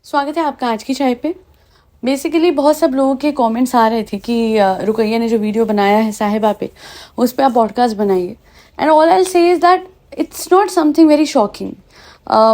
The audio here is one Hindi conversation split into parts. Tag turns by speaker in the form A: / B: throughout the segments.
A: स्वागत है आपका आज की चाय पे। बेसिकली बहुत सब लोगों के कमेंट्स आ रहे थे कि रुकैया ने जो वीडियो बनाया है साहिबा पे, उस पर आप पॉडकास्ट बनाइए। एंड ऑल आई से is that it's not something very shocking.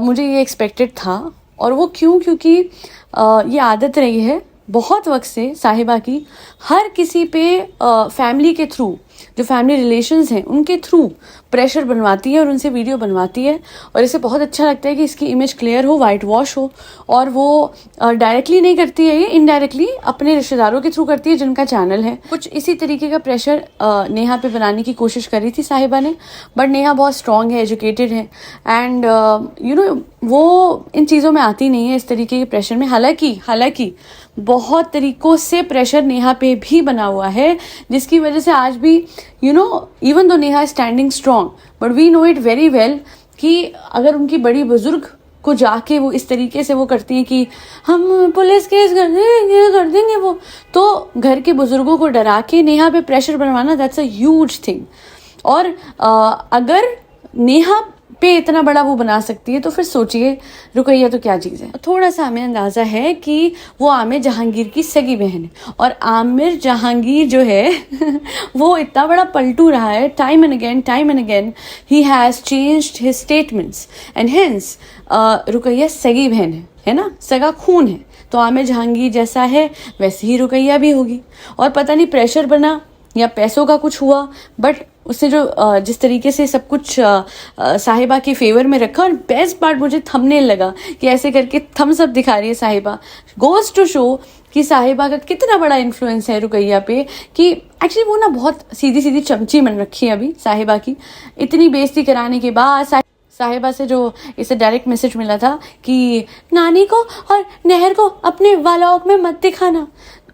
A: मुझे ये एक्सपेक्टेड था। और वो क्योंकि ये आदत रही है बहुत वक्त से साहिबा की, हर किसी पे फैमिली के थ्रू, जो फैमिली रिलेशंस हैं उनके थ्रू प्रेशर बनवाती है और उनसे वीडियो बनवाती है। और इसे बहुत अच्छा लगता है कि इसकी इमेज क्लियर हो, वाइट वॉश हो। और वो डायरेक्टली नहीं करती है, ये इनडायरेक्टली अपने रिश्तेदारों के थ्रू करती है जिनका चैनल है। कुछ इसी तरीके का प्रेशर नेहा पे बनाने की कोशिश करी थी साहिबा ने, बट नेहा बहुत स्ट्रांग है, एजुकेटेड है एंड वो इन चीज़ों में आती नहीं है, इस तरीके के प्रेशर में। हालांकि बहुत तरीकों से प्रेशर नेहा पे भी बना हुआ है, जिसकी वजह से आज भी even though Neha standing strong, but we know it very well कि अगर उनकी बड़ी बुजुर्ग को जाके वो इस तरीके से वो करती हैं कि हम पुलिस केस कर देंगे वो, तो घर के बुजुर्गों को डरा के नेहा पे प्रेशर बनवाना, दैट्स अ ह्यूज थिंग। और अगर नेहा पे इतना बड़ा वो बना सकती है तो फिर सोचिए रुकैया तो क्या चीज़ है। थोड़ा सा हमें अंदाज़ा है कि वो आमिर जहांगीर की सगी बहन है, और आमिर जहांगीर जो है वो इतना बड़ा पलटू रहा है, time and again he has changed his statements and hence Rukaiya सगी बहन है ना, सगा खून है। तो आमिर जहांगीर जैसा है वैसे ही रुकैया भी होगी। और पता नहीं प्रेशर बना या पैसों का कुछ हुआ, बट उसने जो जिस तरीके से सब कुछ साहिबा के फेवर में रखा, और बेस्ट पार्ट मुझे थंबनेल लगा कि ऐसे करके थम्स अप दिखा रही है साहिबा, गोज टू शो कि साहिबा का कितना बड़ा इन्फ्लुएंस है रुकैया पे। कि एक्चुअली वो ना बहुत सीधी चमची बन रखी है अभी साहिबा की। इतनी बेइज्जती कराने के बाद साहिबा से जो इसे डायरेक्ट मैसेज मिला था कि नानी को और नहर को अपने व्लॉग में मत दिखाना,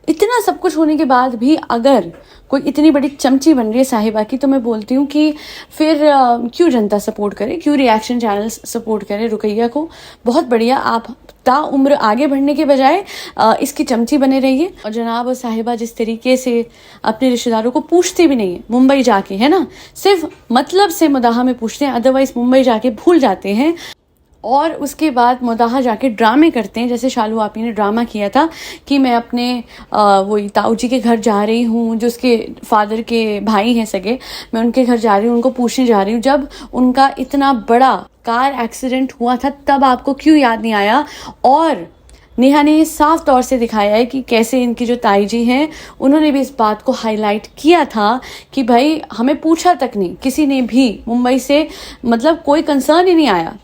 A: इतना सब कुछ होने के बाद भी अगर कोई इतनी बड़ी चमची बन रही है साहिबा की, तो मैं बोलती हूँ कि फिर क्यों जनता सपोर्ट करे, क्यों रिएक्शन चैनल्स सपोर्ट करे रुकैया को। बहुत बढ़िया, आप ताउम्र आगे बढ़ने के बजाय इसकी चमची बने रहिए। और जनाब और साहिबा जिस तरीके से अपने रिश्तेदारों को पूछते भी नहीं है मुंबई जाके, है ना, सिर्फ मतलब से मुदाहा में पूछते हैं, अदरवाइज मुंबई जाके भूल जाते हैं। और उसके बाद मुदाहा जाके ड्रामे करते हैं, जैसे शालू आपी ने ड्रामा किया था कि मैं अपने वही ताऊ जी के घर जा रही हूँ, जो उसके फादर के भाई हैं सगे, मैं उनके घर जा रही हूँ, उनको पूछने जा रही हूँ। जब उनका इतना बड़ा कार एक्सीडेंट हुआ था तब आपको क्यों याद नहीं आया। और नेहा ने साफ तौर से दिखाया है कि कैसे इनकी जो ताई जी हैं उन्होंने भी इस बात को हाईलाइट किया था कि भाई हमें पूछा तक नहीं किसी ने भी मुंबई से, मतलब कोई कंसर्न ही नहीं आया।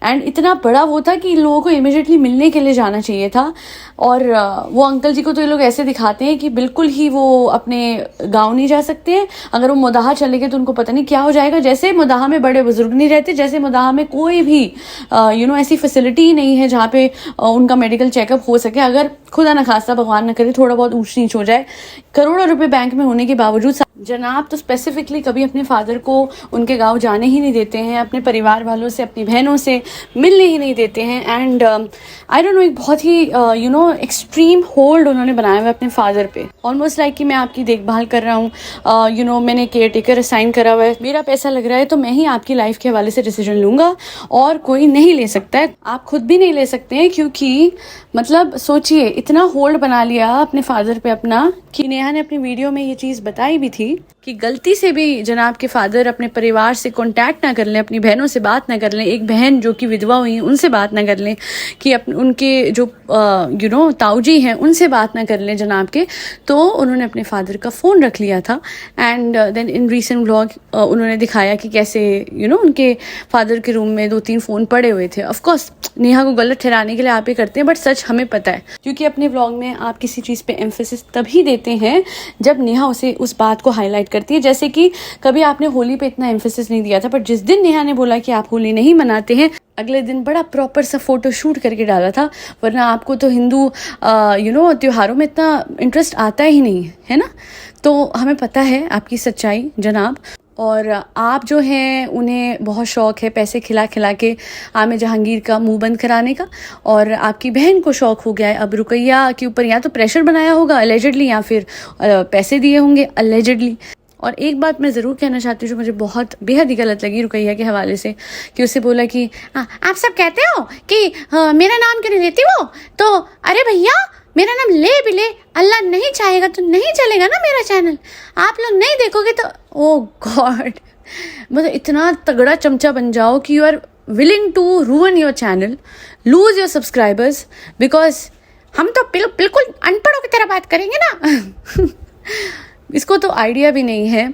A: एंड इतना बड़ा वो था कि इन लोगों को इमिडिएटली मिलने के लिए जाना चाहिए था। और वो अंकल जी को तो ये लोग ऐसे दिखाते हैं कि बिल्कुल ही वो अपने गांव नहीं जा सकते हैं। अगर वो मुदाहा चले गए तो उनको पता नहीं क्या हो जाएगा। जैसे मुदाहा में बड़े बुजुर्ग नहीं रहते, जैसे मुदाहा में कोई भी ऐसी फैसिलिटी ही नहीं है जहाँ पे उनका मेडिकल चेकअप हो सके। अगर खुदा न खास्ता भगवान न करे थोड़ा बहुत ऊंच नीच हो जाए, करोड़ों रुपए बैंक में होने के बावजूद जनाब तो स्पेसिफिकली कभी अपने फादर को उनके गांव जाने ही नहीं देते हैं, अपने परिवार वालों से, अपनी बहनों से मिलने ही नहीं देते हैं। एंड आई डोंट नो, एक बहुत ही एक्सट्रीम होल्ड उन्होंने बनाया हुआ है अपने फादर पे, ऑलमोस्ट लाइक कि मैं आपकी देखभाल कर रहा हूँ, मैंने केयर टेकर असाइन करा हुआ है, मेरा पैसा लग रहा है तो मैं ही आपकी लाइफ के हवाले से डिसीजन लूंगा और कोई नहीं ले सकता है। आप खुद भी नहीं ले सकते हैं, क्योंकि मतलब सोचिए इतना होल्ड बना लिया अपने फादर पे अपना कि नेहा ने अपनी वीडियो में ये चीज़ बताई भी थी कि गलती से भी जनाब के फादर अपने परिवार से कांटेक्ट ना कर लें, अपनी बहनों से बात ना कर लें, एक बहन जो कि विधवा हुई हैं उनसे बात ना कर लें, कि उनके जो ताऊ जी हैं उनसे बात ना कर लें जनाब के। तो उन्होंने अपने फादर का फ़ोन रख लिया था। And then in recent vlog उन्होंने दिखाया कि कैसे उनके फादर के रूम में 2-3 फ़ोन पड़े हुए थे। ऑफकोर्स नेहा को गलत ठहराने के लिए आप ये करते हैं, बट सच हमें पता है, क्योंकि अपने व्लॉग में आप किसी चीज़ पे एम्फेसिस तभी देते हैं जब नेहा उसे उस बात को हाईलाइट करती है। जैसे कि कभी आपने होली पे इतना एम्फेसिस नहीं दिया था, पर जिस दिन नेहा ने बोला कि आप होली नहीं मनाते हैं, अगले दिन बड़ा प्रॉपर सा फोटो शूट करके डाला था। वरना आपको तो हिंदू त्योहारों में इतना इंटरेस्ट आता ही नहीं है ना। तो हमें पता है आपकी सच्चाई जनाब। और आप जो हैं उन्हें बहुत शौक है पैसे खिला खिला के आमिर जहांगीर का मुंह बंद कराने का, और आपकी बहन को शौक हो गया है अब रुकैया के ऊपर या तो प्रेशर बनाया होगा अलेजेडली, या फिर पैसे दिए होंगे अलेजेडली। और एक बात मैं ज़रूर कहना चाहती हूँ जो मुझे बहुत बेहद ही गलत लगी रुकैया के हवाले से, कि उसे बोला कि आप सब कहते हो कि मेरा नाम क्यों नहीं लेती हो, तो अरे भैया मेरा नाम ले भी ले, अल्लाह नहीं चाहेगा तो नहीं चलेगा ना मेरा चैनल, आप लोग नहीं देखोगे तो। ओ गॉड, मतलब इतना तगड़ा चमचा बन जाओ कि you are willing to ruin your channel, lose your subscribers, because हम तो बिल्कुल अनपढ़ों की तरह बात करेंगे ना। इसको तो आइडिया भी नहीं है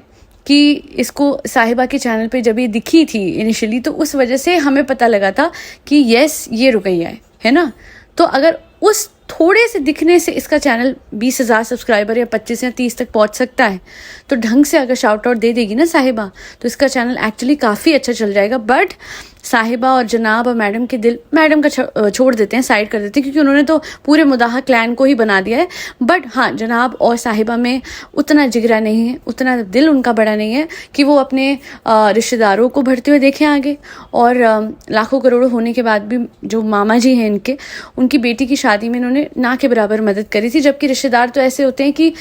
A: कि इसको साहिबा के चैनल पे जब ये दिखी थी इनिशियली, तो उस वजह से हमें पता लगा था कि यस ये रुकैया है ना। तो अगर उस थोड़े से दिखने से इसका चैनल 20,000 सब्सक्राइबर या 25 या 30 तक पहुंच सकता है, तो ढंग से अगर शाउट आउट दे देगी ना साहिबा, तो इसका चैनल एक्चुअली काफ़ी अच्छा चल जाएगा। बट साहिबा और जनाब और मैडम के दिल, मैडम का छोड़ देते हैं, साइड कर देते हैं, क्योंकि उन्होंने तो पूरे मुदाहा क्लैन को ही बना दिया है। बट हाँ, जनाब और साहिबा में उतना जिगरा नहीं है, उतना दिल उनका बड़ा नहीं है कि वो अपने रिश्तेदारों को बढ़ते हुए देखें आगे। और लाखों करोड़ों होने के बाद भी जो मामा जी हैं इनके, उनकी बेटी की शादी में इन्होंने ना के बराबर मदद करी थी। जबकि रिश्तेदार तो ऐसे होते हैं कि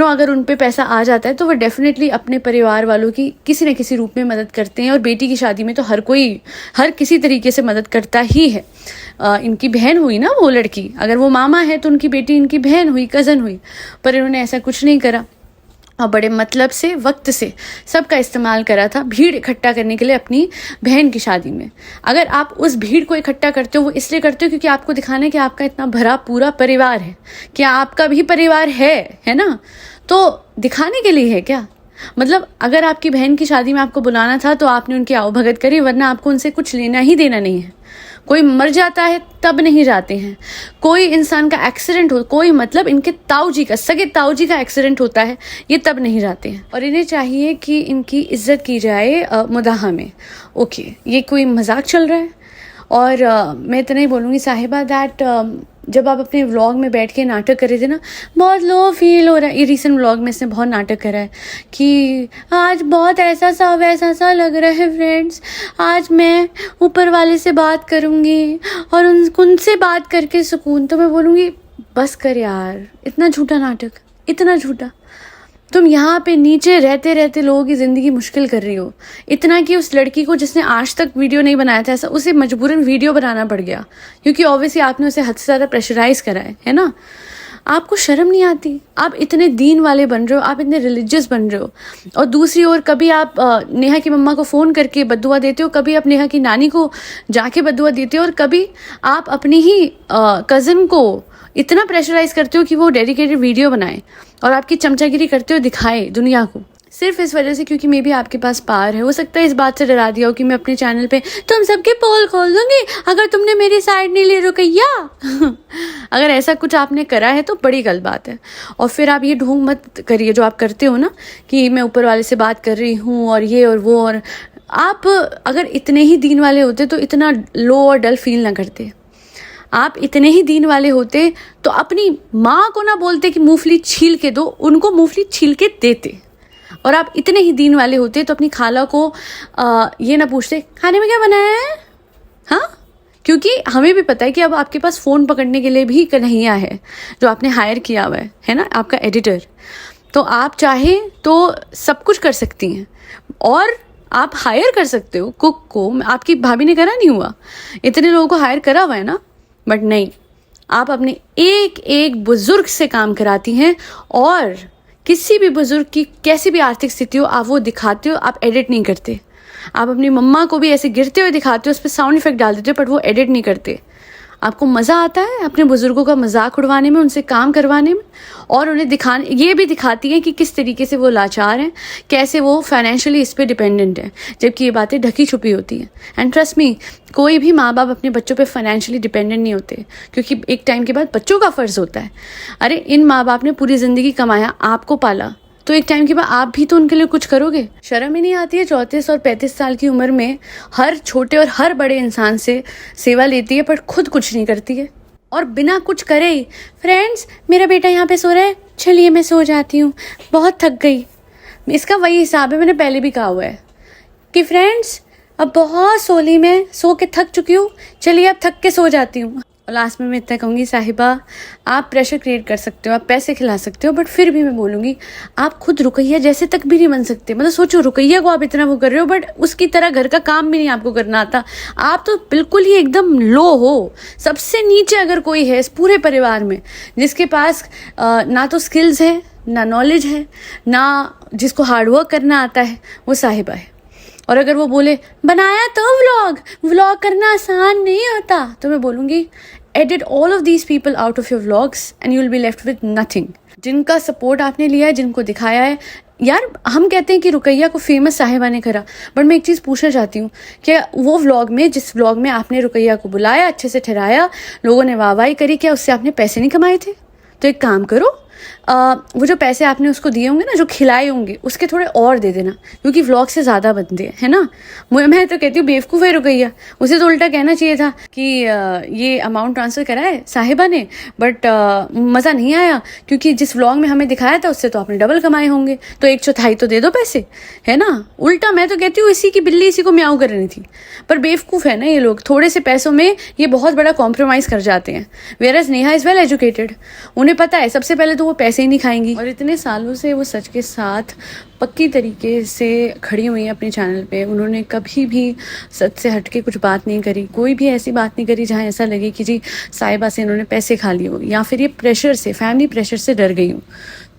A: अगर उन पे पैसा आ जाता है तो वो डेफिनेटली अपने परिवार वालों की किसी न किसी रूप में मदद करते हैं। और बेटी की शादी में तो हर किसी तरीके से मदद करता ही है। इनकी बहन हुई ना वो लड़की, अगर वो मामा है तो उनकी बेटी इनकी बहन हुई, कज़न हुई। पर इन्होंने ऐसा कुछ नहीं करा और बड़े मतलब से, वक्त से सबका इस्तेमाल करा था भीड़ इकट्ठा करने के लिए अपनी बहन की शादी में। अगर आप उस भीड़ को इकट्ठा करते हो, वो इसलिए करते हो क्योंकि आपको दिखाना है कि आपका इतना भरा पूरा परिवार है, क्या आपका भी परिवार है ना, तो दिखाने के लिए है क्या। मतलब अगर आपकी बहन की शादी में आपको बुलाना था तो आपने उनकी आवभगत करी, वरना आपको उनसे कुछ लेना ही देना नहीं है। कोई मर जाता है तब नहीं जाते हैं, कोई इंसान का एक्सीडेंट हो, कोई मतलब इनके ताऊजी का, सगे ताऊजी का एक्सीडेंट होता है, ये तब नहीं जाते हैं। और इन्हें चाहिए कि इनकी इज्जत की जाए मुदाहा में। ओके, ये कोई मजाक चल रहा है। और मैं इतना ही बोलूँगी साहिबा दैट जब आप अपने व्लॉग में बैठ के नाटक कर रहे थे ना, बहुत लो फील हो रहा है। ये रिसेंट व्लॉग में इसने बहुत नाटक करा है कि आज बहुत ऐसा सा वैसा सा लग रहा है फ्रेंड्स, आज मैं ऊपर वाले से बात करूँगी और उनसे बात करके सुकून। तो मैं बोलूँगी बस कर यार, इतना झूठा नाटक, इतना झूठा। तुम यहाँ पे नीचे रहते रहते लोगों की ज़िंदगी मुश्किल कर रही हो, इतना कि उस लड़की को जिसने आज तक वीडियो नहीं बनाया था ऐसा, उसे मजबूरन वीडियो बनाना पड़ गया, क्योंकि ऑब्वियसली आपने उसे हद से ज़्यादा प्रेशराइज करा है ना। आपको शर्म नहीं आती? आप इतने दीन वाले बन रहे हो, आप इतने रिलीजियस बन रहे हो, और दूसरी ओर कभी आप नेहा की मम्मा को फ़ोन करके बद्दुआ देते हो, कभी आप नेहा की नानी को जाके बद्दुआ देते हो, और कभी आप अपनी ही कज़न को इतना प्रेशराइज करते हो कि वो डेडिकेटेड वीडियो बनाए और आपकी चमचागिरी करते हो दिखाए दुनिया को, सिर्फ इस वजह से क्योंकि मे भी आपके पास पावर है। हो सकता है इस बात से डरा दिया हो कि मैं अपने चैनल पे तुम सबके पोल खोल दूंगी अगर तुमने मेरी साइड नहीं ले रुकैया। अगर ऐसा कुछ आपने करा है तो बड़ी गलत बात है। और फिर आप ये ढोंग मत करिए जो आप करते हो ना, कि मैं ऊपर वाले से बात कर रही हूँ और ये और वो। और आप अगर इतने ही दीन वाले होते तो इतना लो और डल फील ना करते। आप इतने ही दीन वाले होते तो अपनी माँ को ना बोलते कि मूंगफली छील के दो, उनको मूंगफली छील के देते। और आप इतने ही दीन वाले होते तो अपनी खाला को ये ना पूछते खाने में क्या बनाया है। हाँ, क्योंकि हमें भी पता है कि अब आपके पास फ़ोन पकड़ने के लिए भी कन्हैया है जो आपने हायर किया हुआ है ना, आपका एडिटर। तो आप चाहें तो सब कुछ कर सकती हैं, और आप हायर कर सकते हो कुक को। आपकी भाभी ने करा नहीं हुआ, इतने लोगों को हायर करा हुआ है ना। बट नहीं, आप अपने एक एक बुजुर्ग से काम कराती हैं, और किसी भी बुजुर्ग की कैसी भी आर्थिक स्थिति हो आप वो दिखाते हो, आप एडिट नहीं करते। आप अपनी मम्मा को भी ऐसे गिरते हुए दिखाते हो, उस पर साउंड इफेक्ट डाल देते हो, बट वो एडिट नहीं करते। आपको मज़ा आता है अपने बुजुर्गों का मजाक उड़वाने में, उनसे काम करवाने में, और उन्हें दिखाने, ये भी दिखाती हैं कि किस तरीके से वो लाचार हैं, कैसे वो फाइनेंशियली इस पर डिपेंडेंट है, जबकि ये बातें ढकी छुपी होती हैं। एंड ट्रस्ट मी, कोई भी माँ बाप अपने बच्चों पे फाइनेंशियली डिपेंडेंट नहीं होते, क्योंकि एक टाइम के बाद बच्चों का फ़र्ज़ होता है। अरे इन माँ बाप ने पूरी ज़िंदगी कमाया, आपको पाला, तो एक टाइम के बाद आप भी तो उनके लिए कुछ करोगे। शर्म ही नहीं आती है 34 और 35 साल की उम्र में हर छोटे और हर बड़े इंसान से सेवा लेती है, पर खुद कुछ नहीं करती है, और बिना कुछ करे ही फ्रेंड्स मेरा बेटा यहाँ पे सो रहा है, चलिए मैं सो जाती हूँ, बहुत थक गई। इसका वही हिसाब है, मैंने पहले भी कहा हुआ है कि फ्रेंड्स अब बहुत सोली में सो के थक चुकी हूँ, चलिए अब थक के सो जाती हूँ। और लास्ट में मैं इतना कहूँगी, साहिबा आप प्रेशर क्रिएट कर सकते हो, आप पैसे खिला सकते हो, बट फिर भी मैं बोलूँगी आप खुद रुकैया जैसे तक भी नहीं बन सकते। मतलब सोचो, रुकैया को आप इतना वो कर रहे हो, बट उसकी तरह घर का काम भी नहीं आपको करना आता। आप तो बिल्कुल ही एकदम लो हो, सबसे नीचे अगर कोई है इस पूरे परिवार में जिसके पास ना तो स्किल्स है, ना नॉलेज है, ना जिसको हार्डवर्क करना आता है, वो साहिबा है। और अगर वो बोले बनाया तो व्लॉग करना आसान नहीं होता, तो मैं बोलूँगी edit all of these people out of your vlogs and you will be left with nothing. जिनका सपोर्ट आपने लिया है, जिनको दिखाया है, यार हम कहते हैं कि रुकैया को फेमस साहिबा ने करा, बट मैं एक चीज़ पूछना चाहती हूँ कि वो व्लॉग में, जिस व्लॉग में आपने रुकैया को बुलाया, अच्छे से ठहराया, लोगों ने वाहवाही करी, क्या उससे आपने पैसे नहीं कमाए थे? तो एक काम करो, वो जो पैसे आपने उसको दिए होंगे ना, जो खिलाए होंगे, उसके थोड़े और दे देना, क्योंकि व्लॉग से ज़्यादा बनते हैं, है ना। मैं तो कहती हूँ बेवकूफ़ है रुकैया, उसे तो उल्टा कहना चाहिए था कि ये अमाउंट ट्रांसफ़र करा है साहिबा ने, बट मज़ा नहीं आया, क्योंकि जिस व्लॉग में हमें दिखाया था उससे तो आपने डबल कमाए होंगे, तो 1/4 तो दे दो पैसे, है ना। उल्टा मैं तो कहती हूँ इसी की बिल्ली इसी को म्याऊं करनी थी। पर बेवकूफ़ है ना ये लोग, थोड़े से पैसों में ये बहुत बड़ा कॉम्प्रोमाइज़ कर जाते हैं। Whereas Neha is well educated, उन्हें पता है सबसे पहले तो वो पैसे ही नहीं खाएंगी, और इतने सालों से वो सच के साथ पक्की तरीके से खड़ी हुई है अपने चैनल पे। उन्होंने कभी भी सच से हटके कुछ बात नहीं करी, कोई भी ऐसी बात नहीं करी जहाँ ऐसा लगे कि जी साहिबा से इन्होंने पैसे खा लिए हो, या फिर ये प्रेशर से, फैमिली प्रेशर से डर गई हूँ।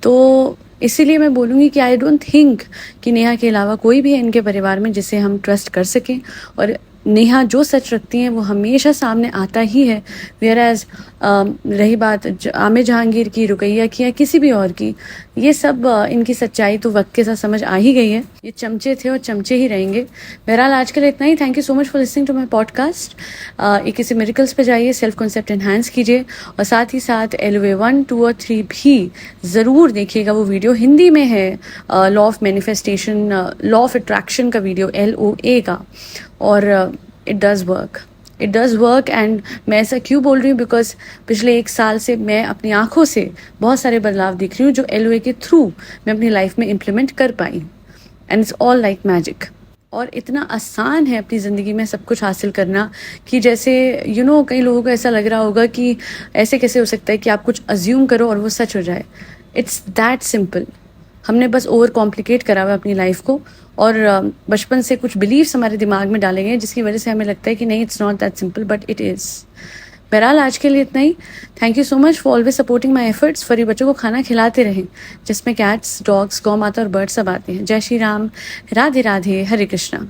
A: तो इसीलिए मैं बोलूँगी कि आई डोंट थिंक कि नेहा के अलावा कोई भी है इनके परिवार में जिसे हम ट्रस्ट कर सकें, और नेहा जो सच रखती हैं वो हमेशा सामने आता ही है। वेयरएज रही बात आमिर जहांगीर की, रुकैया की, या किसी भी और की, ये सब इनकी सच्चाई तो वक्त के साथ समझ आ ही गई है। ये चमचे थे और चमचे ही रहेंगे। बहरहाल आज के लिए इतना ही। Thank you so much for listening to my podcast. एक किसी मेरिकल्स पे जाइए, सेल्फ कॉन्सेप्ट एनहांस कीजिए, और साथ ही साथ LOA 1, 2 और 3 भी ज़रूर देखिएगा। वो वीडियो हिंदी में है, law of manifestation, law of attraction का वीडियो, LOA का, और इट डज़ वर्क। एंड मैं ऐसा क्यों बोल रही हूँ, बिकॉज पिछले 1 साल से मैं अपनी आंखों से बहुत सारे बदलाव दिख रही हूँ जो LOA के थ्रू मैं अपनी लाइफ में इम्प्लीमेंट कर पाई, and it's all like magic. और इतना आसान है अपनी ज़िंदगी में सब कुछ हासिल करना कि जैसे कई लोगों को ऐसा लग रहा होगा कि ऐसे कैसे हो सकता है कि आप कुछ अज्यूम करो और वो सच हो जाए। It's that simple. हमने बस ओवर कॉम्प्लिकेट करा हुआ अपनी लाइफ को, और बचपन से कुछ बिलीव्स हमारे दिमाग में डाले गए जिसकी वजह से हमें लगता है कि नहीं, it's not that simple, but it is. बहरहाल आज के लिए इतना ही। Thank you so much for always supporting my efforts. फरी बच्चों को खाना खिलाते रहें जिसमें कैट्स, डॉग्स, गौ माता और बर्ड सब आते हैं। जय श्री राम, राधे राधे, हरे कृष्णा।